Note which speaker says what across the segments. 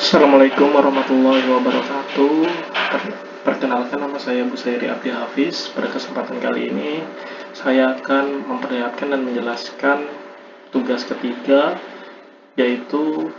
Speaker 1: Assalamualaikum warahmatullahi wabarakatuh. Perkenalkan, nama saya Busairi Abdi Hafiz. Pada kesempatan kali ini saya akan memperlihatkan dan menjelaskan tugas ketiga, yaitu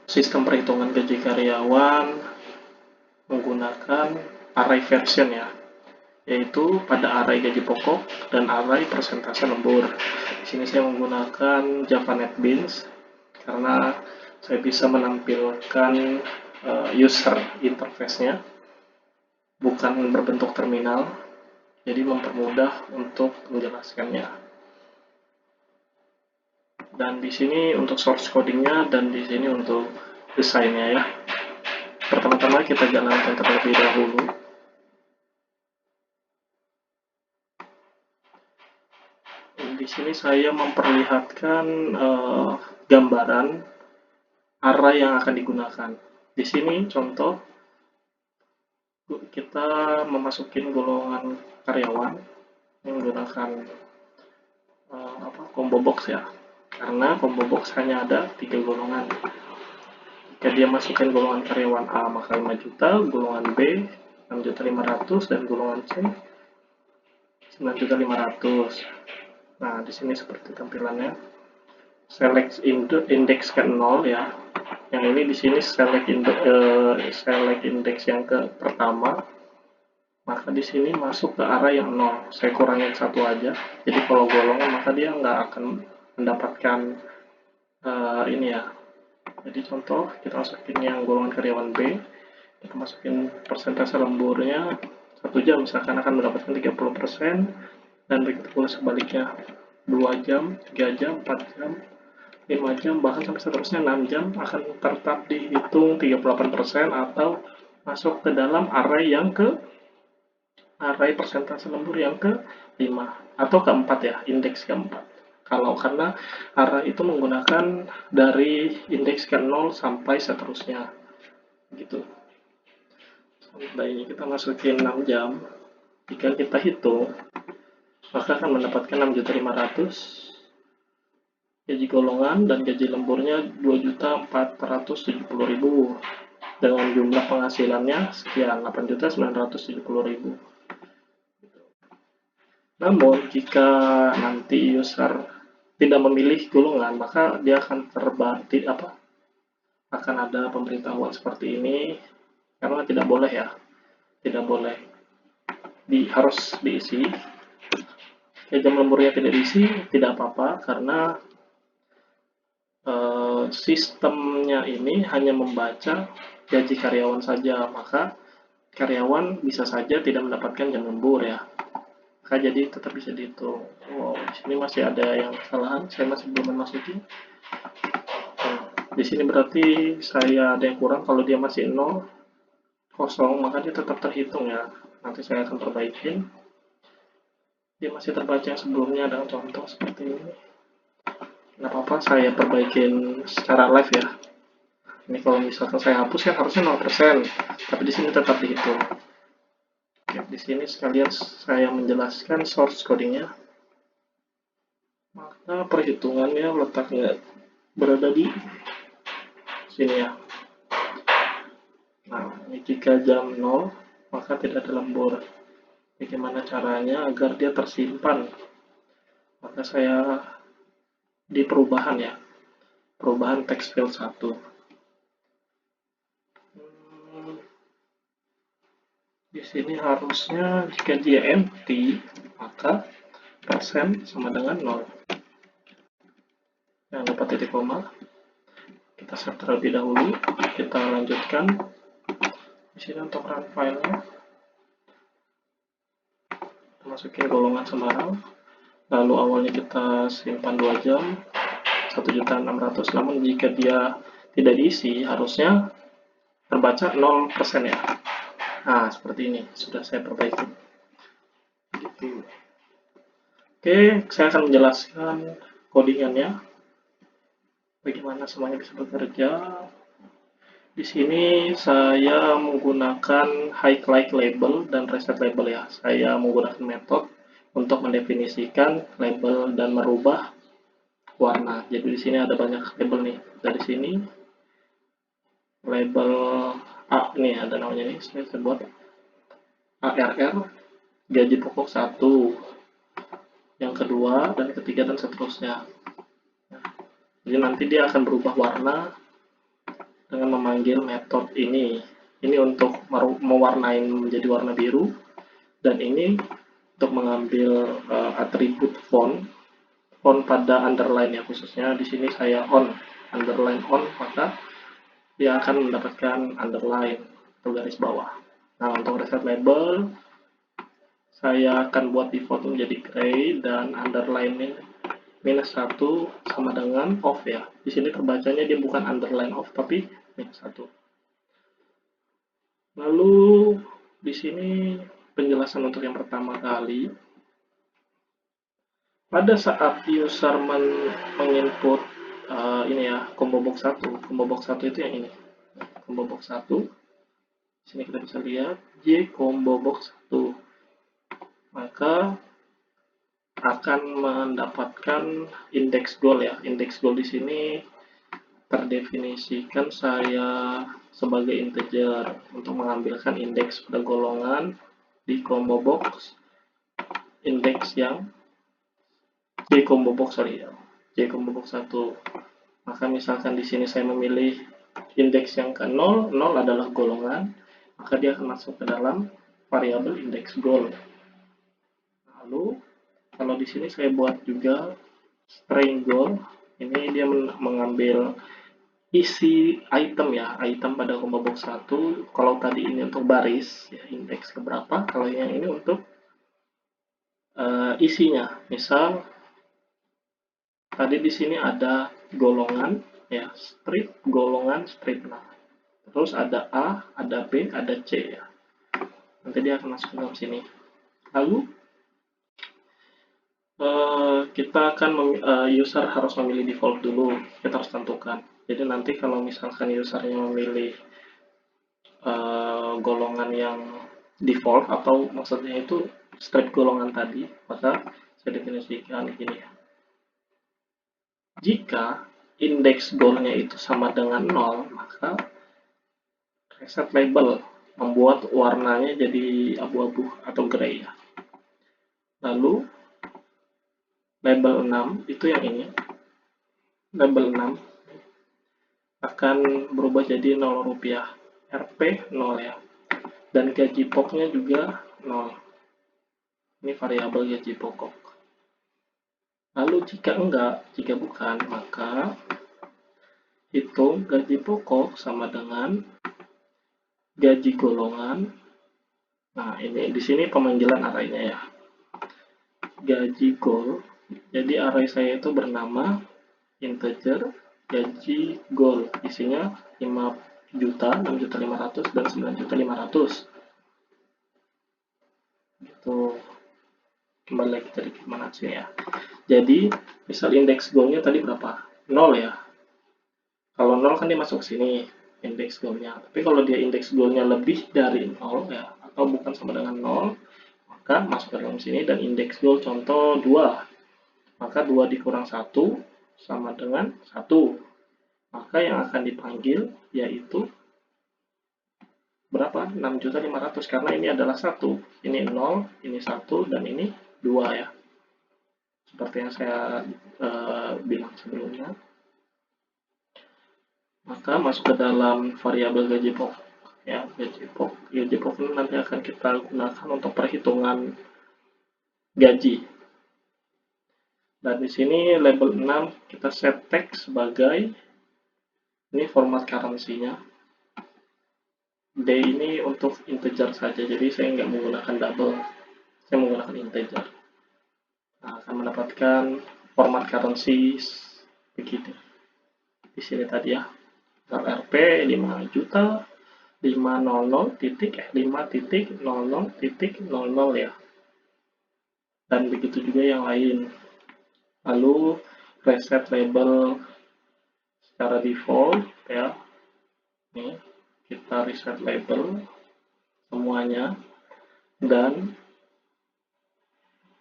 Speaker 1: sistem perhitungan gaji karyawan menggunakan array version ya, yaitu pada array gaji pokok dan array persentase lembur. Di sini saya menggunakan Java NetBeans karena saya bisa menampilkan user interface-nya bukan berbentuk terminal, jadi mempermudah untuk menjelaskannya. Dan di sini untuk source codingnya dan di sini untuk desainnya ya. Pertama-tama kita jalankan terlebih dahulu. Di sini saya memperlihatkan gambaran array yang akan digunakan. Di sini contoh kita memasukin golongan karyawan menggunakan combo box ya, karena combo box hanya ada 3 golongan. Jika dia masukkan golongan karyawan A maka 5 juta, golongan B 6.500.000 dan golongan C 9.500.000. Nah, di sini seperti tampilannya. Select index ke 0 ya. Yang ini di sini select index yang ke pertama. Maka di sini masuk ke arah yang 0. Saya kurangin satu aja. Jadi kalau golongan maka dia nggak akan mendapatkan ini ya. Jadi contoh kita masukin yang golongan karyawan B, kita masukin persentase lemburnya 1 jam misalkan akan mendapatkan 30%, dan begitu pula sebaliknya 2 jam, 3 jam, 4 jam, 5 jam, bahkan sampai seterusnya 6 jam akan tetap dihitung 38% atau masuk ke dalam array persentase lembur yang ke-5 atau ke-4 ya, indeks ke-4. Karena array itu menggunakan dari indeks ke-0 sampai seterusnya. Gitu. Sampai ini kita masukin 6 jam. Jika kita hitung, maka akan mendapatkan 6.500.000 gaji golongan dan gaji lemburnya 2.470.000 dengan jumlah penghasilannya sekian 8.970.000. Namun jika nanti user tidak memilih golongan maka dia akan akan ada pemberitahuan seperti ini, karena tidak boleh ya, tidak boleh harus diisi. Jam lemburnya tidak diisi tidak apa-apa, karena sistemnya ini hanya membaca gaji karyawan saja, maka karyawan bisa saja tidak mendapatkan jam lembur ya. Maka jadi tetap bisa dihitung. Wow, di sini masih ada yang kesalahan, saya masih belum memasuki. Di sini berarti saya ada yang kurang, kalau dia masih 0, kosong, maka dia tetap terhitung ya. Nanti saya akan perbaikin. Dia masih terbaca yang sebelumnya dengan contoh seperti ini. Nggak apa-apa, saya perbaikin secara live ya. Ini kalau misalkan saya hapus ya harusnya 0%, tapi di sini tetap dihitung. Oke, di sini sekalian saya menjelaskan source codingnya. Maka perhitungannya letaknya berada di sini ya. Nah, ini jika jam 0 maka tidak ada lembur. Bagaimana caranya agar dia tersimpan? Maka saya di perubahan ya, perubahan text field 1. Di sini harusnya jika dia empty maka persen sama dengan 0. Jangan lupa titik koma. Kita save terlebih dahulu. Kita lanjutkan. Di sini untuk run filenya, kita masukin golongan Semarang. Lalu awalnya kita simpan 2 jam, 1.600.000. Namun jika dia tidak diisi, harusnya terbaca 0% ya. Nah, seperti ini. Sudah saya perbaiki. Gitu. Oke, saya akan menjelaskan codingannya. Bagaimana semuanya bisa bekerja. Di sini saya menggunakan highlight label dan reset label ya. Saya menggunakan metode untuk mendefinisikan label dan merubah warna. Jadi di sini ada banyak label nih. Dari sini label A, ini ada namanya nih, saya buat ARR, gaji pokok 1, yang kedua dan ketiga dan seterusnya. Jadi nanti dia akan berubah warna dengan memanggil metode ini. Ini untuk mewarnai menjadi warna biru, dan ini untuk mengambil atribut font pada underline ya, khususnya di sini saya underline on, maka dia akan mendapatkan underline atau garis bawah. Nah, untuk reset label saya akan buat default menjadi gray dan underline minus 1 sama dengan off ya. Di sini terbacanya dia bukan underline off tapi minus 1. Lalu di sini penjelasan untuk yang pertama kali. Pada saat user menginput ini ya, combo box 1. Combo box 1 itu yang ini. Combo box 1. Di sini kita bisa lihat J combo box 1. Maka akan mendapatkan index goal ya. Index goal di sini terdefinisikan saya sebagai integer untuk mengambilkan indeks pada golongan di combo box indeks yang J combo box J combo box 1. Maka misalkan di sini saya memilih indeks yang ke 0, 0 adalah golongan, maka dia akan masuk ke dalam variabel indeks goal. Lalu kalau di sini saya buat juga string goal, ini dia mengambil isi item ya, item pada combo box 1. Kalau tadi ini untuk baris ya, indeks keberapa, kalau yang ini untuk isinya. Misal tadi di sini ada golongan ya, strip golongan strip. Nah, terus ada A, ada B, ada C ya. Nanti dia akan masuk ke dalam sini. Lalu kita akan user harus memilih default dulu, kita harus tentukan. Jadi nanti kalau misalkan usernya memilih golongan yang default atau maksudnya itu strip golongan tadi, maka saya definisikan gini ya. Jika indeks goalnya itu sama dengan 0, maka reset label membuat warnanya jadi abu-abu atau gray ya. Lalu label 6 itu yang ini. Label 6 akan berubah jadi 0 rupiah. RP 0 ya. Dan gaji pokoknya juga 0. Ini variabel gaji pokok. Lalu jika enggak, jika bukan, maka hitung gaji pokok sama dengan gaji golongan. Nah, ini di sini pemanggilan arraynya ya. Gaji goal. Jadi array saya itu bernama integer gaji goal. Isinya 5 juta, 6.500.000 dan 9.500.000. Gitu. Kembali lagi tadi gimana sih ya. Jadi, misal indeks goalnya tadi berapa? 0 ya. Kalau 0 kan dia masuk sini indeks goalnya. Tapi kalau dia indeks goalnya lebih dari 0 ya, atau bukan sama dengan 0, maka masuk ke dalam sini dan indeks goal contoh 2. Maka 2 dikurang 1 sama dengan 1. Maka yang akan dipanggil yaitu berapa? 6.500.000 karena ini adalah 1. Ini 0, ini 1, dan ini 2 ya. Seperti yang saya bilang sebelumnya. Maka masuk ke dalam variabel gaji pokok ya, gaji pokok ini nanti akan kita gunakan untuk perhitungan gaji. Dan di sini label 6 kita set text sebagai ini format currency-nya. D ini untuk integer saja, jadi saya nggak menggunakan double, saya menggunakan integer. Nah, akan mendapatkan format currency begitu. Di sini tadi ya, RP 5 juta 500.0000 ya. Dan begitu juga yang lain. Lalu reset label secara default ya. Nih, kita reset label semuanya, dan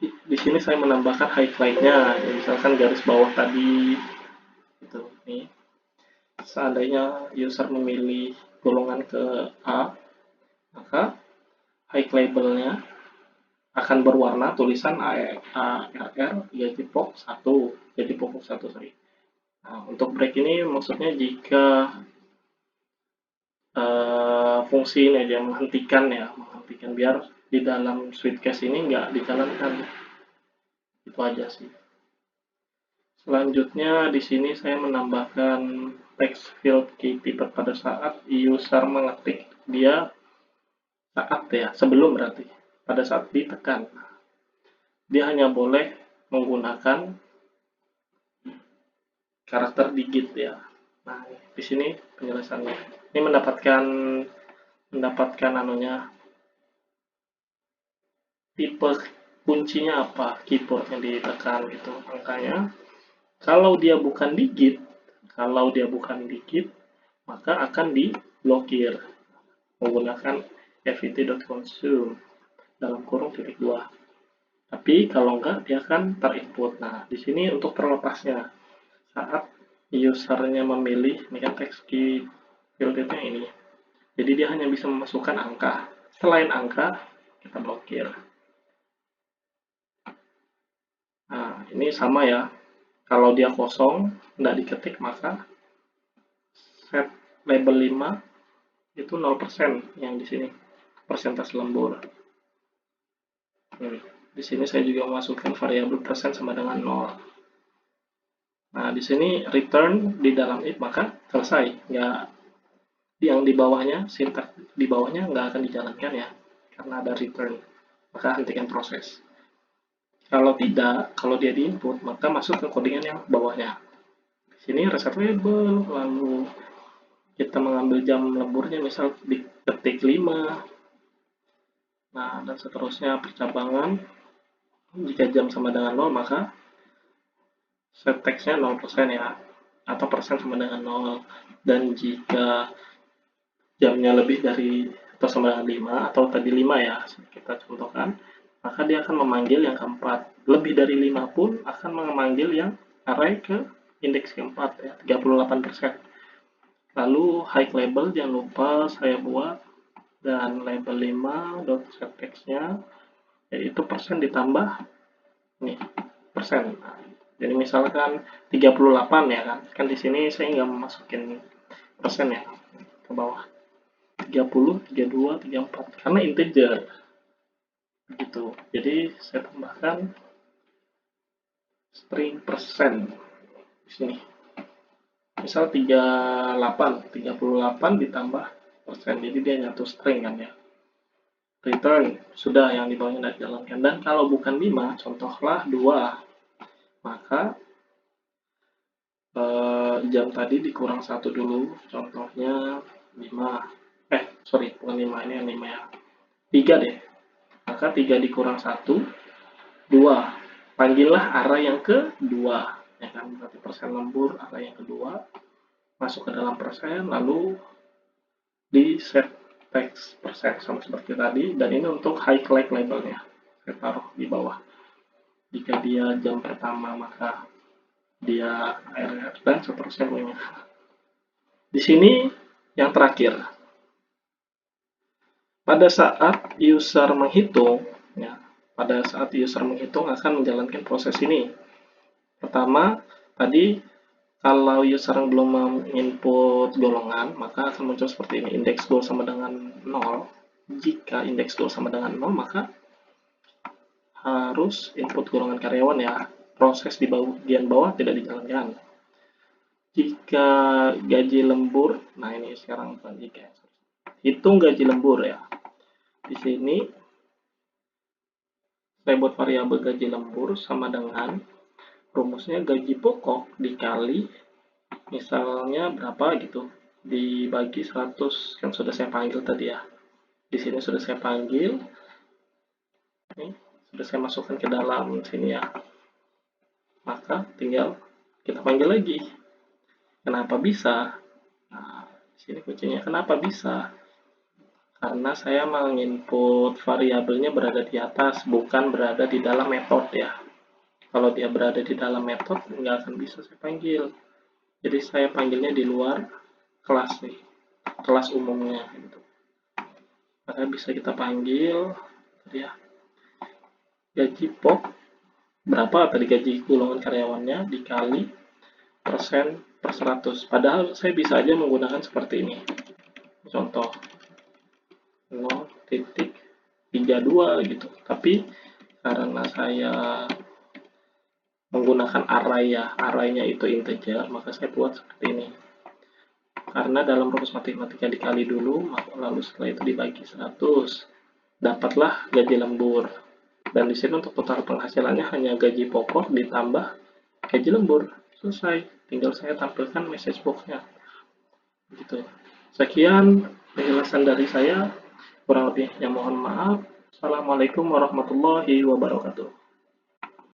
Speaker 1: di sini saya menambahkan highlight-nya, misalkan garis bawah tadi gitu nih. Seandainya user memilih golongan ke A, maka high labelnya akan berwarna tulisan ARR gaji pokok 1, gaji pokok 1, sorry. Nah, untuk break ini maksudnya jika fungsi ini dia menghentikan biar di dalam switch case ini nggak dijalankan. Itu aja sih. Selanjutnya di sini saya menambahkan text field key pivot pada saat user mengetik, dia sebelum berarti pada saat ditekan. Dia hanya boleh menggunakan karakter digit ya. Nah, di sini penjelasannya. Ini mendapatkan tipe kuncinya apa, keyboard yang ditekan gitu. Makanya kalau dia bukan digit, maka akan diblokir menggunakan fvt.consume dalam kurung titik 2. Tapi kalau enggak, dia akan terinput. Nah, di sini untuk terlepasnya, saat usernya memilih, ini kan text key fieldnya ini. Jadi dia hanya bisa memasukkan angka. Selain angka, kita blokir. Nah, ini sama ya. Kalau dia kosong, tidak diketik, maka set label 5 itu 0% yang di sini. Persentase lembur. Di sini saya juga memasukkan variabel persen sama dengan 0. Nah, di sini return di dalam if, maka selesai. Nggak, yang di bawahnya, sintak di bawahnya nggak akan dijalankan ya, karena ada return. Maka hentikan proses. Kalau tidak, kalau dia di input, maka masuk ke codingan yang bawahnya. Di sini reset label, lalu kita mengambil jam lemburnya, misal diketik 5. Nah, dan seterusnya percabangan. Jika jam sama dengan 0, maka set text-nya 0% ya, atau persen sama dengan 0. Dan jika jamnya lebih dari atau sama dengan 5, atau tadi 5 ya, kita contohkan, maka dia akan memanggil yang keempat. Lebih dari 5 pun akan memanggil yang array ke indeks keempat ya, 38%. Lalu high label jangan lupa saya buat, dan label 5 dot set text-nya yaitu persen ditambah nih persen. Nah, jadi misalkan 38 ya kan di sini saya nggak masukin persen ya ke bawah, 30, 32, 34 karena integer begitu. Jadi saya tambahkan string persen di sini. Misal 38 ditambah persen, jadi dia nyatu string kan ya. Return sudah, yang di bawahnya tidak dijalankan. Dan kalau bukan 5, contohlah 2, maka jam tadi dikurang 1 dulu, contohnya 5. Sorry, bukan 5, ini yang 5 ya. 3 deh. Maka 3 dikurang 1, 2. Panggillah array yang kedua. Ya kan, berarti persen lembur array yang kedua. Masuk ke dalam persen, lalu di set text persen sama seperti tadi, dan ini untuk high labelnya saya taruh di bawah. Jika dia jam pertama, maka dia ARR dan seterusnya. Di sini yang terakhir, pada saat user menghitung ya, akan menjalankan proses ini. Pertama, tadi kalau user belum menginput golongan, maka akan muncul seperti ini, indeks goal sama dengan 0. Jika indeks goal sama dengan 0, maka harus input golongan karyawan ya. Proses di bagian bawah tidak dijalankan. Jika gaji lembur, nah ini sekarang jika hitung gaji lembur ya. Di sini saya buat variabel gaji lembur sama dengan rumusnya gaji pokok dikali misalnya berapa gitu, dibagi 100, kan sudah saya panggil tadi ya. Di sini sudah saya panggil, ini sudah saya masukkan ke dalam sini ya. Maka tinggal kita panggil lagi. Kenapa bisa? Nah, sini kuncinya, kenapa bisa? Karena saya menginput variabelnya berada di atas, bukan berada di dalam metode ya. Kalau dia berada di dalam metode, nggak akan bisa saya panggil. Jadi saya panggilnya di luar kelas nih, kelas umumnya gitu. Maka bisa kita panggil ya gaji pok berapa tadi gaji golongan karyawannya dikali persen per 100. Padahal saya bisa aja menggunakan seperti ini. Contoh 0,32 gitu. Tapi karena saya menggunakan array ya, arraynya itu integer, maka saya buat seperti ini. Karena dalam rumus matematika dikali dulu, lalu setelah itu dibagi 100. Dapatlah gaji lembur. Dan di sini untuk total penghasilannya hanya gaji pokok ditambah gaji lembur. Selesai. Tinggal saya tampilkan message box-nya. Gitu. Sekian penjelasan dari saya. Kurang lebihnya mohon maaf. Assalamualaikum warahmatullahi wabarakatuh.